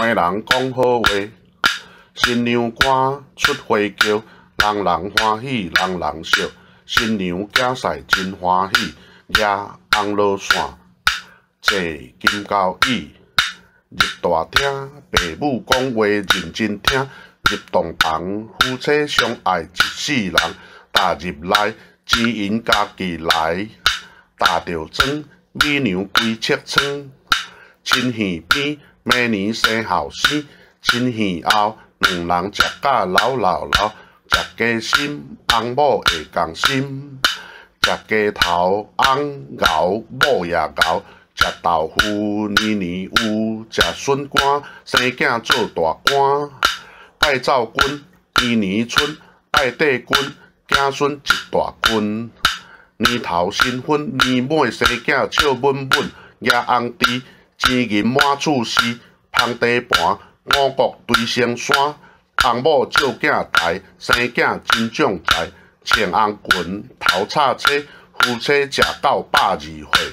媒人讲好话，新娘赶出花轿，人人欢喜，人人笑。新娘囝婿真欢喜，抓红罗线，坐金交椅。入大厅，爸母讲话认真听。入洞房，夫妻相爱一世人。踏入来，钱银家己来。打着庄，美娘规切床。亲耳边，明年生后生。亲耳后，两人食甲老。食鸡心，翁某会共心。食鸡头，翁熬，某也熬。食豆腐，年年有。食笋干，生囝做大官。拜灶君，年年春。拜帝君，子孙一大群。年头新婚，年尾生囝笑稳稳。举红枝，钱银满厝是。芳地盘，五谷堆成山。翁某照囝台，生囝真将才。穿红裙，头插车，夫妻食到120岁。